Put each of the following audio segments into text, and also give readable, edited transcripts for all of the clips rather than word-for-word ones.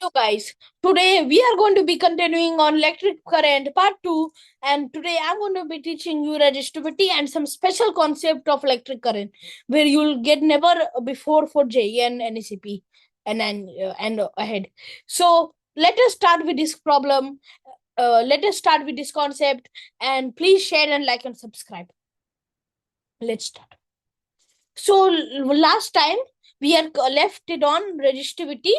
So guys, today we are going to be continuing on electric current part 2, and today I'm going to be teaching you resistivity and some special concept of electric current where you'll get never before for JE and NECP and ahead. So let us start with this problem. Let us start with this concept, and please share and like and subscribe. Let's start. So last time we had left it on resistivity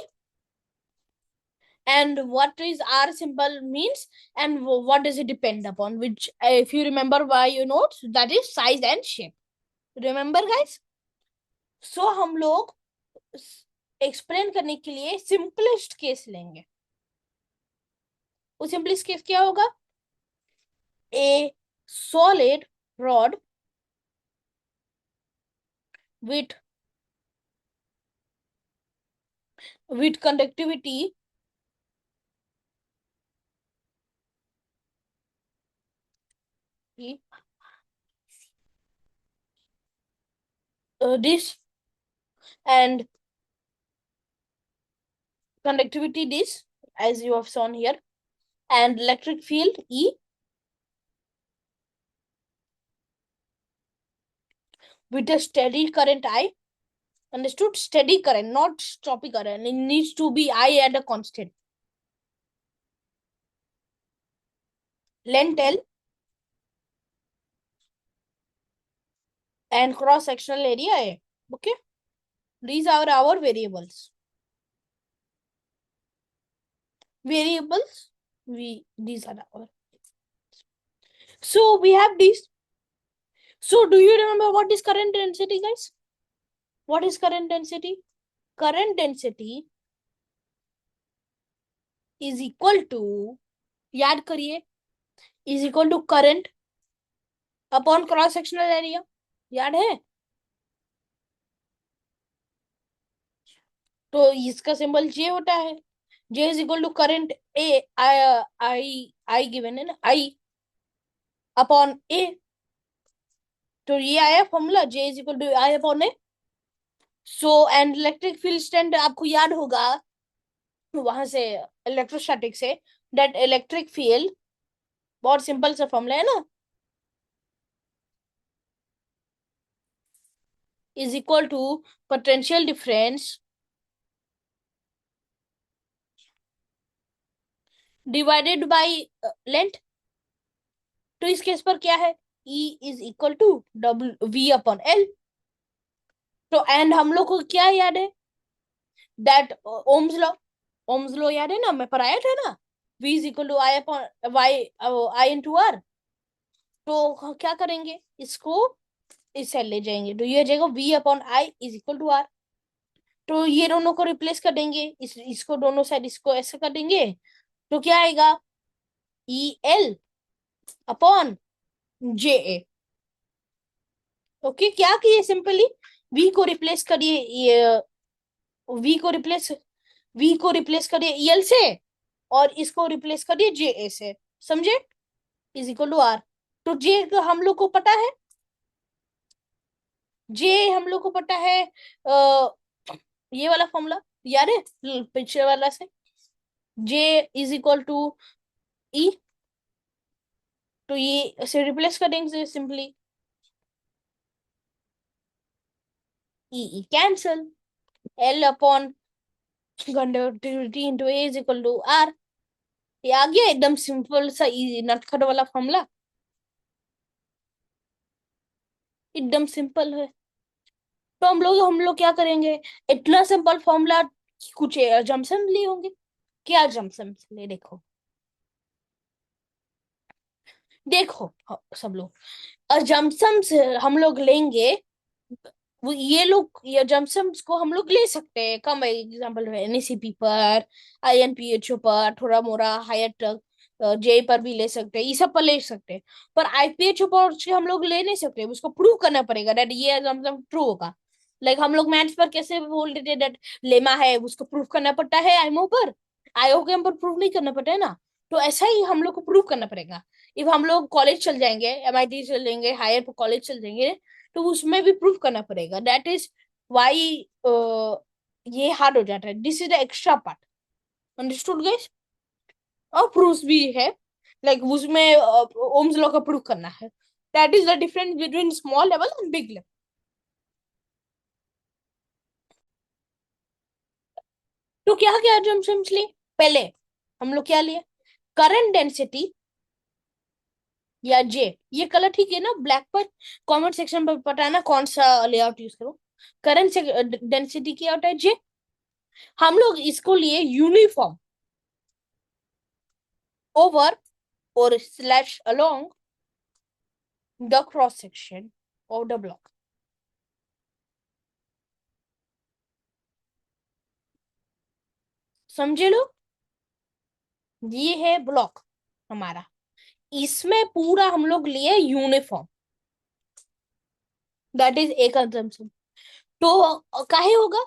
and what is R symbol means and what does it depend upon, which if you remember by your notes, that is size and shape. Remember guys? So हम लोग explain करने के लिए simplest case लेंगे. वो simplest case क्या होगा? A solid rod with conductivity this and conductivity this, as you have shown here, and electric field E with a steady current I. Understood? Steady current, not choppy current. It needs to be I at a constant. Length L and cross-sectional area A. Okay? These are our variables. These are our. So we have these. So do you remember what is current density, guys? What is current density? Current density is equal to, याद करिए, is equal to current upon cross-sectional area. याद है? तो इसका symbol J होता है. J is equal to current A, I given है ना, I upon A. तो ये आया formula, J is equal to I upon A. So and electric field strength आपको याद होगा वहां से इलेक्ट्रोस्टैटिक से, दैट इलेक्ट्रिक फील्ड बहुत सिंपल सा फॉर्मूला है ना, is equal to potential difference divided by length. तो इस केस पर क्या है? E is equal to W V upon L. तो एंड हम लोग को क्या याद है? दैट ओम्स लॉ याद है ना, मैं पढ़ाया था ना, V is equal to I upon I into R. तो क्या करेंगे, इसको इससे ले जाएंगे तो ये हो जाएगा V upon I is equal to R. तो ये दोनों को रिप्लेस कर देंगे, इसको दोनों साइड इसको ऐसे कर देंगे तो क्या आएगा? EL upon JA. ओके, क्या किए? सिंपली V को रिप्लेस करिए, V को रिप्लेस करिए EL से और इसको रिप्लेस करिए JA से. समझे? Is equal to R. तो J हम लोग को पता है, J हम लोग को पता है, ये वाला फॉर्मूला याद है पिछले वाला से, J is equal to E. तो ये ऐसे रिप्लेस कर देंगे simply, E cancel, L upon conductivity into A is equal to R. ये आ गया एकदम सिंपल सा इजी नटखट वाला फॉर्मूला, एकदम सिंपल है. तो हम लोग क्या करेंगे? इतना सिंपल फॉर्मूला, कुछ जम्पसन लिए होंगे. क्या जम्पसन ले? देखो देखो सब लोग जम्पसम्स हम लोग लेंगे. वो ये जम्पसम्स को हम लोग ले सकते हैं कम एग्जांपल है NECP पर, INPHO पर, थोड़ा मोड़ा हायर तक J पर भी ले सकते हैं, ये सब पर ले सकते हैं. पर IPHO पर हम लोग ले नहीं सकते, उसको प्रूव करना पड़ेगा दैट ये जम्पसम ट्रू होगा. लाइक हम लोग मैथ्स पर कैसे बोल देते हैं दैट लेमा है, उसको प्रूव करना पड़ता है आईमो पर, IOM पर प्रूव नहीं करना पड़ता है ना. तो ऐसा ही हम लोग को प्रूव करना पड़ेगा. इफ हम लोग कॉलेज चल जाएंगे, MIT चल जाएंगे, हायर कॉलेज चल जाएंगे, तो उसमें भी प्रूव करना पड़ेगा. दैट इज वाई ये हार्ड हो जाता है. This is the extra part. Understood guys? और प्रूफ भी है, लाइक उसमें ओम्स लॉ का प्रूफ करना है। That is the difference between small level and big level. तो क्या क्या जो हम समझ लिए पहले, हम लोग क्या लिए, करंट डेंसिटी या जे, ये कलर ठीक है ना ब्लैक पर? कमेंट सेक्शन पर बताना कौन सा लेआउट यूज करो। करंट डेंसिटी क्या होता है, जे। हम लोग इसको लिए यूनिफॉर्म ओवर और slash along the cross section of the block. समझे लो? ये है ब्लॉक हमारा, इसमें पूरा हम लोग लिए यूनिफॉर्म, दैट इज एक कंजम्पशन। तो काहे होगा,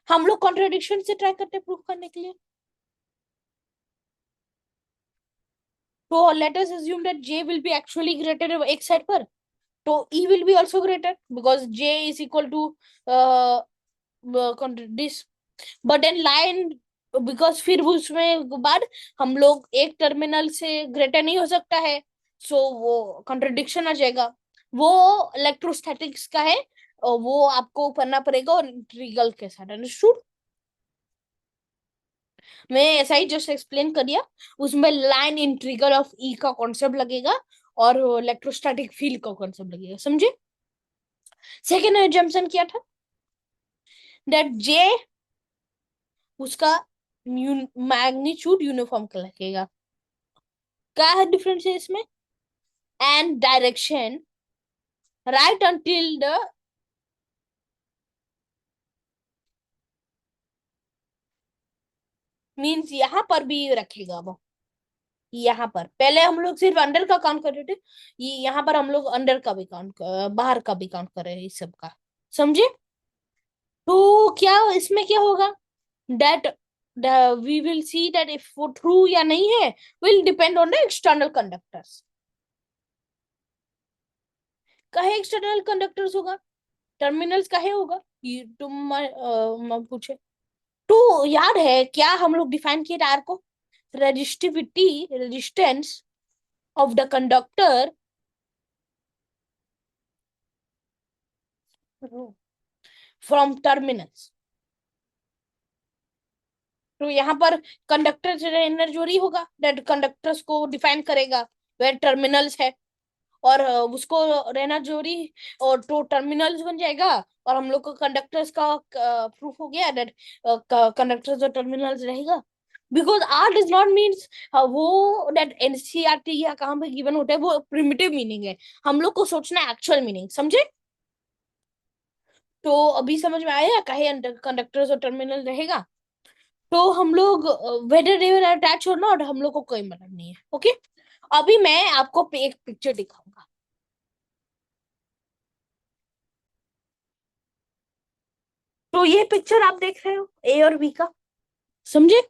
हम लोग कॉन्ट्रडिक्शन से ट्राई करते प्रूव करने के लिए। तो late us assume that J will be actually greater एक साइड पर, तो E will be also greater because J is equal to this, but in line, because फिर उसमें बाद हम लोग एक टर्मिनल से ग्रेटर नहीं हो सकता है, सो वो कॉन्ट्रडिक्शन आ जाएगा। वो इलेक्ट्रोस्टैटिक्स का है, और वो आपको पढ़ना पड़ेगा और इंटीग्रल के साथ, अंडरस्टूड? मैं ऐसा ही जस्ट एक्सप्लेन कर दिया, उसमें लाइन इंटीग्रल ऑफ ई का कॉन्सेप्ट लगेगा और इलेक्ट्रोस्टैटिक फील्ड का कॉन्सेप्ट लगेगा, समझे? सेकेंड एजम्पशन क्या था, दैट जे उसका मैग्नीट्यूड यूनिफॉर्म का लगेगा। क्या है डिफरेंस है इसमें, and direction right until the, means यहाँ पर भी रखेगा वो। यहाँ पर पहले हम लोग सिर्फ अंडर का काउंट कर रहे थे, ये यहाँ पर हम लोग अंडर का भी काउंट, बाहर का भी काउंट कर रहे हैं इस सब का, समझे? तो क्या इसमें क्या होगा, that we will see that if वो ट्रू या नहीं है will depend on the external conductors. कहे एक्सटर्नल कंडक्टर्स होगा, टर्मिनल्स काहे होगा, ये तुम पूछे। तो याद है क्या हम लोग डिफाइन किए टायर को, resistivity, resistance of the conductor from terminals. तो यहाँ पर कंडक्टर से एनर्जी होगा, दैट कंडक्टर्स को डिफाइन करेगा वेयर टर्मिनल्स है, और उसको रहना जरूरी, और तो टर्मिनल्स बन जाएगा, और हम लोग को कंडक्टर्स का प्रूफ हो गया दैट कंडक्टर्स और टर्मिनल्स रहेगा। Because R does not means वो दैट एनसीईआरटी या कहाँ पे गिवन होता है वो प्रिमिटिव मीनिंग है, हम लोग को सोचना है एक्चुअल मीनिंग, समझे? तो अभी समझ में आया कहे कंडक्टर्स और टर्मिनल रहेगा। तो हम लोग वेदर दे विल अटैच और नॉट, हम लोग को कोई मतलब नहीं है, ओके? अभी मैं आपको एक पिक्चर दिखाऊंगा। तो ये पिक्चर आप देख रहे हो ए और बी का, समझे?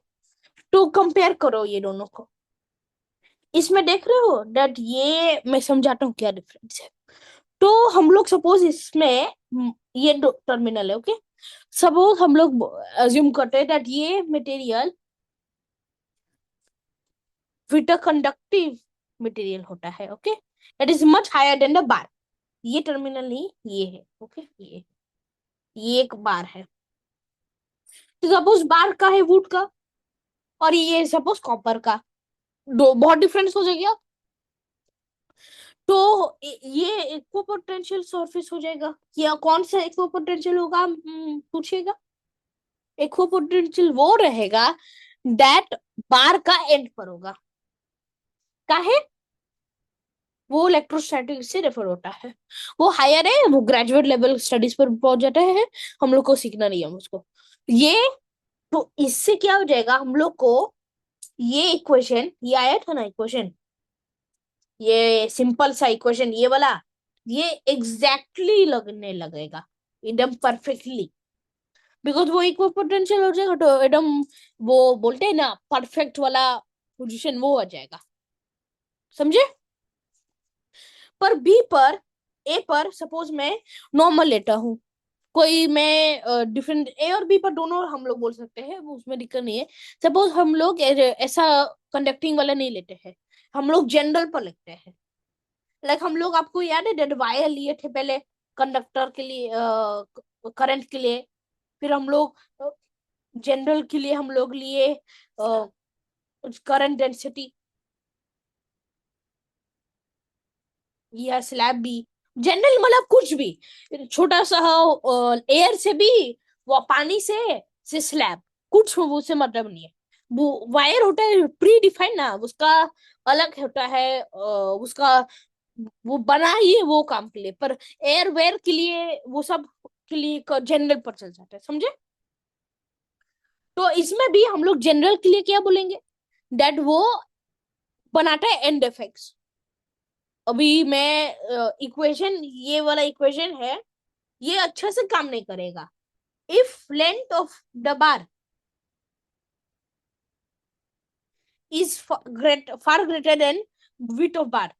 तो कंपेयर करो ये दोनों को, इसमें देख रहे हो दैट, ये मैं समझाता हूँ क्या डिफरेंस है। तो हम लोग सपोज इसमें ये दो टर्मिनल है, ओके? सपोज हम लोग अज्यूम करते हैं दैट ये material with a conductive material होता है, okay? That is much higher than the bar. ये टर्मिनल नहीं, ये है, ओके? ये एक बार है, तो सपोज बार का है वुड का, और ये सपोज कॉपर का, दो बहुत डिफरेंस हो जाएगा। तो ये इक्वो पोटेंशियल सरफेस हो जाएगा, या कौन सा इक्वो पोटेंशियल होगा, पूछिएगा? इक्वो पोटेंशियल वो रहेगा दैट बार का एंड पर होगा, काहे? वो इलेक्ट्रोस्टैटिक से रेफर होता है, वो हायर है, वो ग्रेजुएट लेवल स्टडीज पर पहुंच जाता है, हम लोग को सीखना नहीं है उसको। ये, तो इससे क्या हो जाएगा हम लोग को, ये इक्वेशन, ये आया था ना इक्वेशन, ये सिंपल सा इक्वेशन ये वाला, ये एग्जैक्टली लगने लगेगा, एकदम परफेक्टली। बिकॉज वो इक्वल पोटेंशियल हो जाएगा, तो एकदम वो बोलते हैं ना परफेक्ट वाला पोजीशन वो हो जाएगा, समझे? पर बी पर, ए पर सपोज मैं नॉर्मल लेता हूँ, कोई मैं डिफरेंट ए और बी पर दोनों हम लोग बोल सकते हैं, वो उसमें दिक्कत नहीं है। सपोज हम लोग ऐसा कंडक्टिंग वाला नहीं लेते हैं, हम लोग जनरल पर लिखते हैं। लाइक हम लोग, आपको याद है डेड वायर लिए थे पहले कंडक्टर के लिए, करंट के लिए। फिर हम लोग जनरल के लिए हम लोग लिए करंट डेंसिटी, या स्लैब भी। जनरल मतलब कुछ भी, छोटा सा एयर से भी, वो पानी से स्लैब, कुछ उससे मतलब नहीं है। वो वायर होता है प्री डिफाइंड ना, उसका अलग होता है, उसका वो बना ही है वो काम के लिए, पर एयर वेयर के लिए वो सब के लिए जनरल पर चल जाता है, समझे। तो इसमें भी हम लोग जनरल के लिए क्या बोलेंगे, दैट वो बनाता है एंड इफेक्ट्स। अभी मैं इक्वेशन, ये वाला इक्वेशन है, ये अच्छे से काम नहीं करेगा। If length of the bar is far greater than width of बार,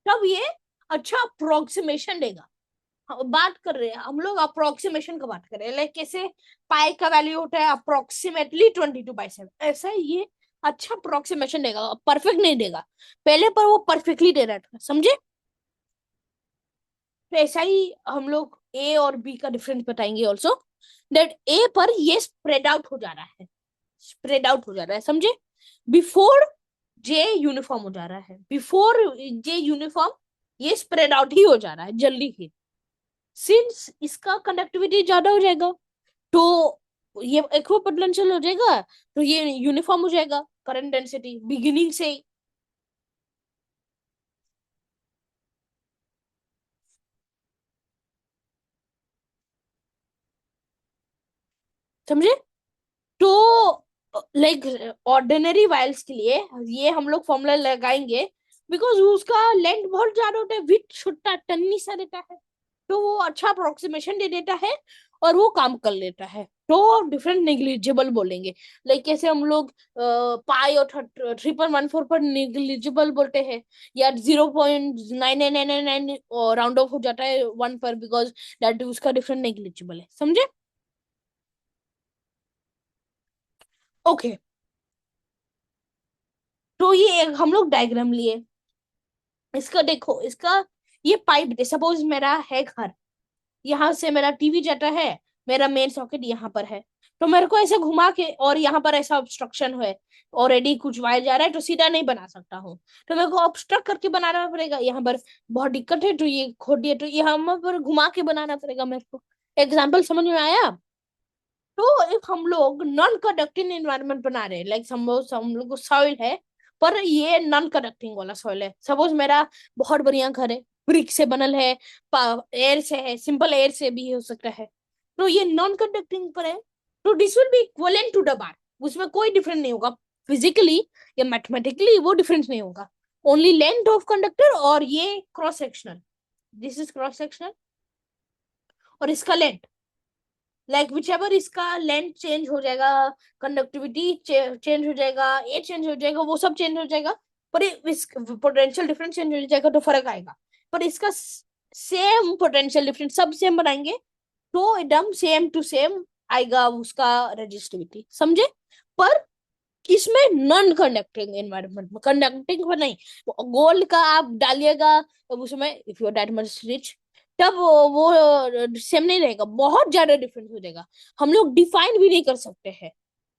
तब ये अच्छा अप्रोक्सीमेशन देगा। हम बात कर रहे हैं, हम लोग अप्रोक्सीमेशन का बात कर रहे हैं, लाइक कैसे पाई का वैल्यू होता है अप्रोक्सीमेटली 22/7, ऐसा ही ये अच्छा अप्रोक्सीमेशन देगा, परफेक्ट नहीं देगा। पहले पर वो परफेक्टली दे रहा था, समझे। तो ऐसा ही हम लोग ए और बी का डिफरेंस बताएंगे ऑल्सो, दैट ए पर ये स्प्रेड आउट हो जा रहा है, स्प्रेड आउट हो जा रहा है, समझे। बिफोर जे यूनिफॉर्म हो जा रहा है, बिफोर जे यूनिफॉर्म ये स्प्रेड आउट ही हो जा रहा है जल्दी ही। सिंस इसका कंडक्टिविटी ज्यादा हो जाएगा, तो ये इक्वो पोटेंशियल हो जाएगा, तो ये यूनिफॉर्म हो जाएगा करंट डेंसिटी बिगिनिंग से ही, समझे। तो लाइक ऑर्डिनरी वायल्स के लिए ये हम लोग फॉर्मूला लगाएंगे, बिकॉज उसका लेंथ बहुत ज्यादा होता है, विथ छोटा टन्नी सा रहता है, तो वो अच्छा अप्रोक्सीमेशन दे देता है और वो काम कर लेता है, तो डिफरेंट नेग्लिजिबल बोलेंगे। लाइक कैसे हम लोग पाई और 3.14 पर नेग्लिजिबल बोलते हैं, या 0.9999 राउंड ऑफ हो जाता है 1 पर, बिकॉज दैट उसका डिफरेंट नेग्लिजिबल है, समझे। ओके, तो ये एक हम लोग डायग्राम लिए, इसका देखो, इसका ये पाइप दे, सपोज मेरा है घर, यहाँ से मेरा टीवी जाता है, मेरा मेन सॉकेट यहाँ पर है, तो मेरे को ऐसे घुमा के, और यहाँ पर ऐसा ऑब्स्ट्रक्शन है, ऑलरेडी कुछ वायर जा रहा है, तो सीधा नहीं बना सकता हूँ, तो मेरे को ऑब्स्ट्रक्ट करके बनाना पड़ेगा। यहाँ पर बहुत दिक्कत है, तो ये खोद दिया, तो यहाँ पर घुमा के बनाना पड़ेगा मेरे को। एग्जाम्पल समझ में आया। तो एक हम लोग नॉन कंडक्टिंग एनवायरनमेंट बना रहे हैं, लाइक सपोज हम लोग को सॉइल है, पर ये नॉन कंडक्टिंग वाला सॉइल है। सपोज मेरा बहुत बढ़िया घर है, ब्रिक से बनल है, एयर से है, सिंपल एयर से भी हो सकता है, तो ये नॉन कंडक्टिंग पर है, तो this will be equivalent to the bar, उसमें कोई डिफरेंस नहीं होगा फिजिकली या मैथमेटिकली, वो डिफरेंस नहीं होगा। ओनली लेंथ ऑफ कंडक्टर, और ये cross sectional, this is cross sectional, और इसका लेंथ, लाइक विच एवर इसका लेंथ चेंज हो जाएगा, कंडक्टिविटी चेंज हो जाएगा, ये चेंज हो जाएगा, वो सब चेंज हो जाएगा, पर इस पोटेंशियल डिफरेंस चेंज हो जाएगा तो फर्क आएगा। पर इसका सेम पोटेंशियल डिफरेंस सब सेम बनाएंगे, तो एकदम सेम टू सेम आएगा उसका रेजिस्टिविटी, समझे। पर इसमें नॉन कंडक्टिंग एनवायरनमेंट में, कंडक्टिंग पर नहीं, गोल्ड का आप डालिएगा, अब उसमें if you that much rich, तब वो सेम नहीं रहेगा, बहुत ज्यादा डिफरेंस हो जाएगा। हम लोग डिफाइन भी नहीं कर सकते हैं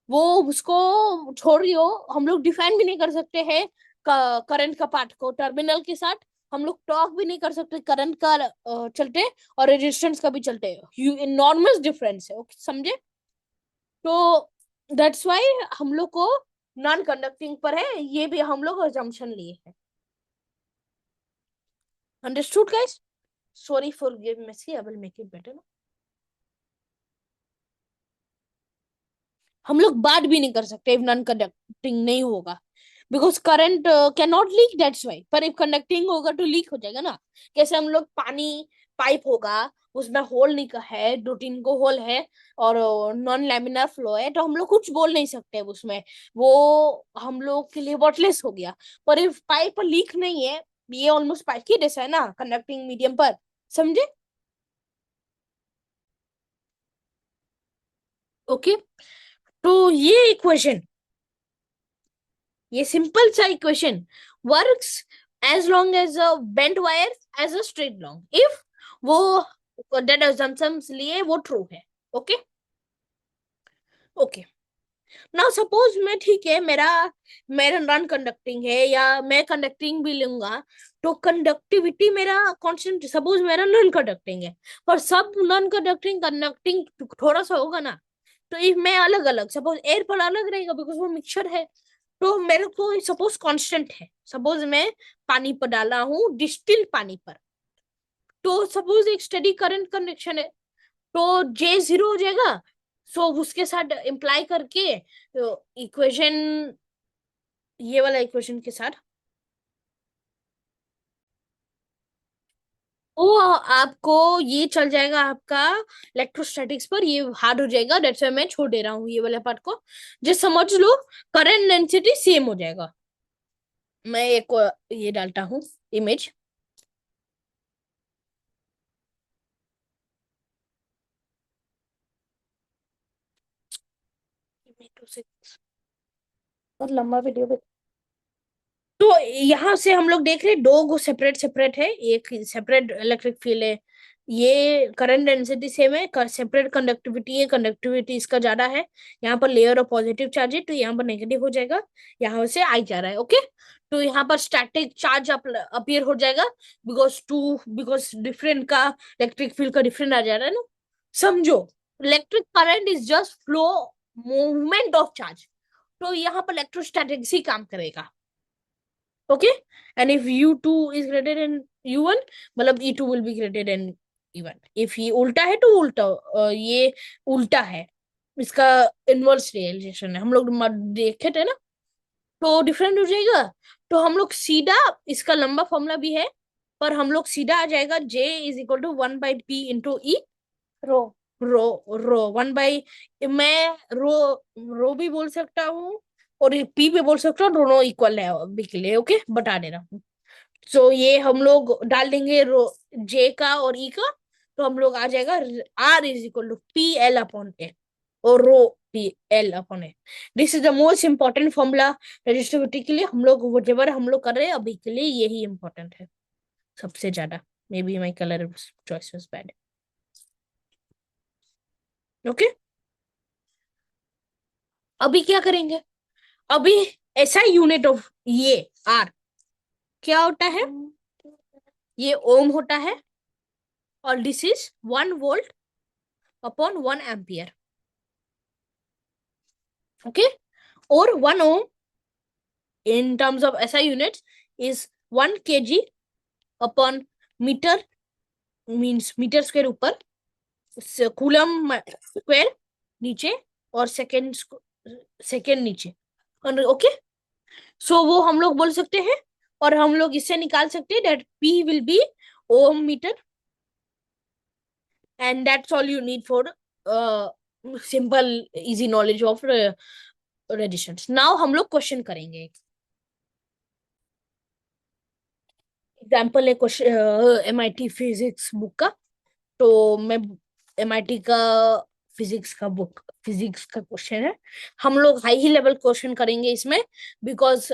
वो, उसको छोड़ियो, हम लोग डिफाइन भी नहीं कर सकते हैं करंट का पार्ट को टर्मिनल के साथ, हम लोग टॉक भी नहीं कर सकते करंट का चलते, और रेजिस्टेंस का भी चलते, इनॉर्मस डिफरेंस है, ओके समझे। तो दैट्स वाई हम लोग को नॉन कंडक्टिंग पर है, ये भी हम लोग अजम्पशन लिए है। Understood guys, sorry for give messy, I will make it better. हम लोग बात भी नहीं कर सकते इफ नॉन कंडक्टिंग नहीं होगा, because current can not leak, that's why. पर इफ कंडक्टिंग होगा तो लीक हो जाएगा ना। कैसे हम लोग पानी, पाइप होगा, उसमें होल नहीं है, 2-3 को होल है, और नॉन लैमिनार फ्लो है, तो हम लोग कुछ बोल नहीं सकते उसमें, वो हम लोग के लिए वर्टलेस हो गया। पर इफ पाइप लीक नहीं है, ये ऑलमोस्ट पाइप की जैसा है ना कंडक्टिंग मीडियम पर, समझे। ओके, तो ये इक्वेशन, ये सिंपल सा equation works as long as a bent wire as a straight long, if वो डेट assumptions लिए वो ट्रू है। Okay, okay. नाउ सपोज मैं, ठीक है, मेरा मेरा नॉन कंडक्टिंग है या मैं कंडक्टिंग भी लूंगा, तो कंडक्टिविटी मेरा कांस्टेंट, सपोज मेरा नॉन कंडक्टिंग है, पर सब नॉन कंडक्टिंग कंडक्टिंग थोड़ा सा होगा ना, तो इफ मैं अलग अलग, सपोज एयर पर अलग रहेगा बिकॉज वो मिक्सचर है, तो मेरे को सपोज कांस्टेंट है, सपोज मैं पानी पर डाला हूँ, डिस्टिल पानी पर, तो सपोज एक स्टेडी करंट कनेक्शन है, तो जे जीरो हो जाएगा। सो उसके साथ इम्प्लाई करके इक्वेशन, ये वाला इक्वेशन के साथ, वो आपको ये चल जाएगा आपका इलेक्ट्रोस्टैटिक्स पर, ये हार्ड हो जाएगा, दैट्स व्हाई मैं छोड़ दे रहा हूँ ये वाला पार्ट को। जस्ट समझ लो, करंट डेंसिटी सेम हो जाएगा। मैं एक ये डालता हूँ इमेज। बहुत लंबा वीडियो। तो यहाँ से हम लोग देख रहे हैं दो गो सेपरेट सेपरेट है, एक सेपरेट इलेक्ट्रिक फील्ड है, ये करंट डेंसिटी सेम है, सेपरेट कंडक्टिविटी है, कंडक्टिविटी इसका ज्यादा है, यहाँ पर लेयर ऑफ पॉजिटिव चार्ज है तो यहाँ पर नेगेटिव हो जाएगा, यहाँ से आई जा रहा है। ओके, तो यहाँ पर स्टैटिक चार्ज अपीयर हो जाएगा, बिकॉज डिफरेंट का इलेक्ट्रिक फील्ड का डिफरेंट आ जा रहा है ना। समझो, electric current is just flow, movement of charge, तो यहाँ पर इलेक्ट्रोस्टैटिक्स ही काम करेगा। Okay, and if u2 is greater than u1, मतलब e2 will be greater than e1। If ये उल्टा है तो उल्टा, ये उल्टा है, इसका इनवर्स रियलाइजेशन है, हम लोग देखे थे ना, तो डिफरेंट हो जाएगा। तो हम लोग सीधा, इसका लंबा फॉर्मूला भी है, पर हम लोग सीधा आ जाएगा J is equal to 1/p into E, rho, rho 1 by, मैं रो रो भी बोल सकता हूँ और पी भी बोल सकता हूँ, दोनों इक्वल है अभी के लिए। ओके, बता दे रहा हूँ। सो ये हम लोग डाल देंगे रो, जे का और ई का, तो हम लोग आ जाएगा R is equal to P L/A, और rho P L/A। This is the most important formula resistivity के लिए, हम लोग व्हाटएवर हम लोग कर रहे हैं अभी के लिए यही इंपॉर्टेंट है सबसे ज्यादा। May be my colour choice was bad. Okay, अभी क्या करेंगे, अभी ऐसा यूनिट ऑफ ये आर क्या होता है, ये ओम होता है, और this is 1 volt upon 1 ampere. Okay, और 1 ohm in terms of SI units is 1 kg upon metre, means metre square ऊपर, कूलम स्क्वायर नीचे, और सेकेंड सेकेंड नीचे। ओके, सो वो हम लोग बोल सकते हैं, और हम लोग इससे निकाल सकते हैं that P will be ohm metre, and that's all you need for simple easy knowledge of resistance. Now हम लोग क्वेश्चन करेंगे। एग्जाम्पल है क्वेश्चन MIT फिजिक्स बुक का, तो मैं MIT का फिजिक्स का क्वेश्चन है, हम लोग हाई ही लेवल क्वेश्चन करेंगे इसमें, because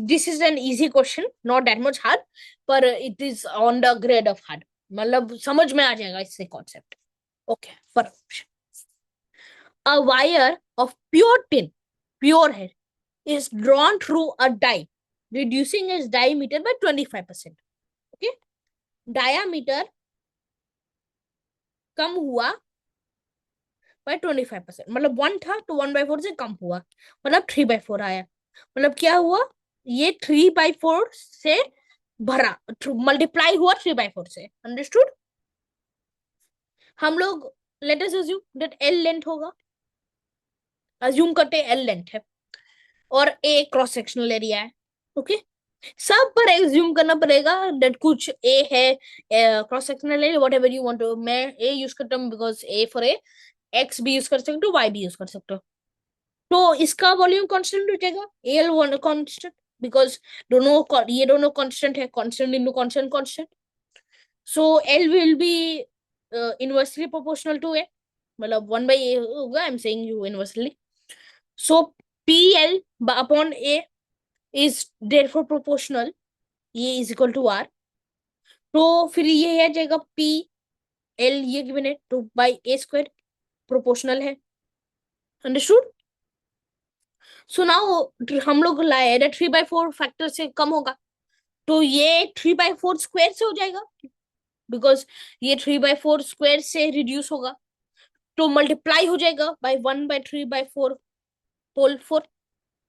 this is an easy question, not that much hard, पर it is on the grade of hard, मतलब समझ में आ जाएगा इससे कॉन्सेप्ट। ओके, पर a wire of pure tin, pure है, is drawn through a die, reducing its diameter by 25%। okay, diameter कम हुआ बाय 25%, मतलब 1 था तो 1/4 से कम हुआ, मतलब 3/4 आया, मतलब क्या हुआ, ये 3/4 से भरा, मल्टीप्लाई हुआ 3/4 से। अंडरस्टूड? हम लोग let us assume that L length होगा, अज्यूम करते एल लेंथ है, और ए क्रॉस सेक्शनल एरिया है। ओके, सब पर एज्यूम करना पड़ेगा दैट कुछ ए है, cross sectional area whatever you want to, मैं ए यूज करता हूँ because A for A, X भी यूज कर सकते हो, वाई भी यूज कर सकते हो, तो इसका वॉल्यूम कांस्टेंट हो जाएगा एल वन कांस्टेंट, बिकॉज ये दोनों कांस्टेंट है, constant into constant constant, so L will be inversely proportional to A. मतलब 1/a होगा, I am saying you universally. So P L upon A is therefore proportional, ये is equal to R. तो फिर ये आ जाएगा P L, ये given है तो बाई ए स्क्वायर प्रोपोर्शनल है. अंडरस्टूड. सो नाउ हम लोग लाए 3/4 फैक्टर से कम होगा, तो ये 3/4 स्क्वायर से हो जाएगा, बिकॉज ये 3/4 स्क्वायर से रिड्यूस होगा, तो मल्टीप्लाई हो जाएगा बाय 1/3/4 होल 4.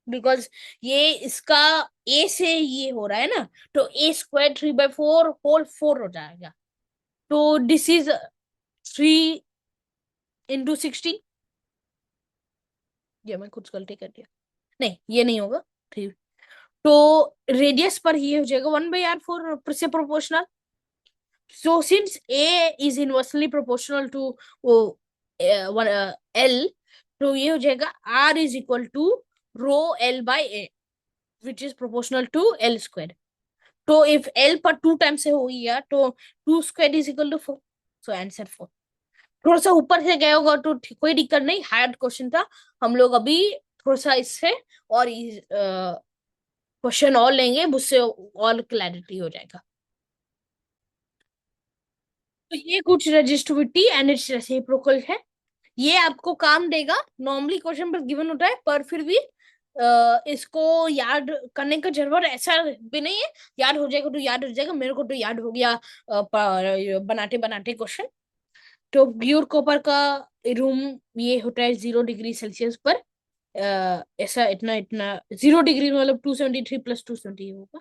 बिकॉज ये इसका ए से ये हो रहा है ना, तो ए स्क्वायर 3/4 होल 4 हो जाएगा. तो दिस इज 3 × 16. ये मैं कुछ गलती कर दिया, नहीं ये नहीं होगा 3. तो रेडियस पर ये हो जाएगा 1/r4 से proportional. So since A is inversely proportional to L, तो ये हो जाएगा R is equal to rho L by A, which is proportional to L square. तो if L पर 2 टाइम्स से हो गया तो 2 square is equal to 4. So answer 4. थोड़ा सा ऊपर से गया होगा तो कोई दिक्कत नहीं, हार्ड क्वेश्चन था. हम लोग अभी थोड़ा सा इससे और क्वेश्चन और लेंगे, उससे और क्लैरिटी हो जाएगा. तो ये कुछ रेजिस्टिविटी एंड इट्स रेसिप्रोकल है. ये आपको काम देगा. नॉर्मली क्वेश्चन पर गिवन होता है, पर फिर भी इसको याद करने का जरूरत ऐसा भी नहीं है. याद हो जाएगा तो याद हो जाएगा. मेरे को तो याद हो गया बनाते बनाते क्वेश्चन. तो प्योर कॉपर का रूम ये होता है 0 डिग्री सेल्सियस पर. ऐसा इतना इतना 0 डिग्री मतलब 273 + 270 होगा.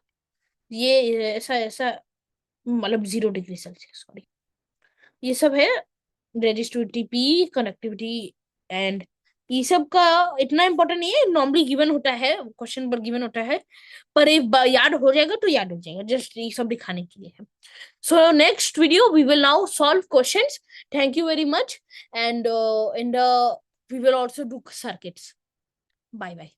ये ऐसा ऐसा मतलब 0 डिग्री सेल्सियस, सॉरी. ये सब है रेजिस्टिविटी पी, कनेक्टिविटी एंड ये सब का इतना इंपॉर्टेंट नहीं है. नॉर्मली गिवन होता है, क्वेश्चन पर गिवन होता है, पर एक बार याद हो जाएगा तो याद हो जाएगा. जस्ट ये सब दिखाने के लिए है. So next video we will now solve questions. Thank you very much. And in the we will also do circuits. Bye bye.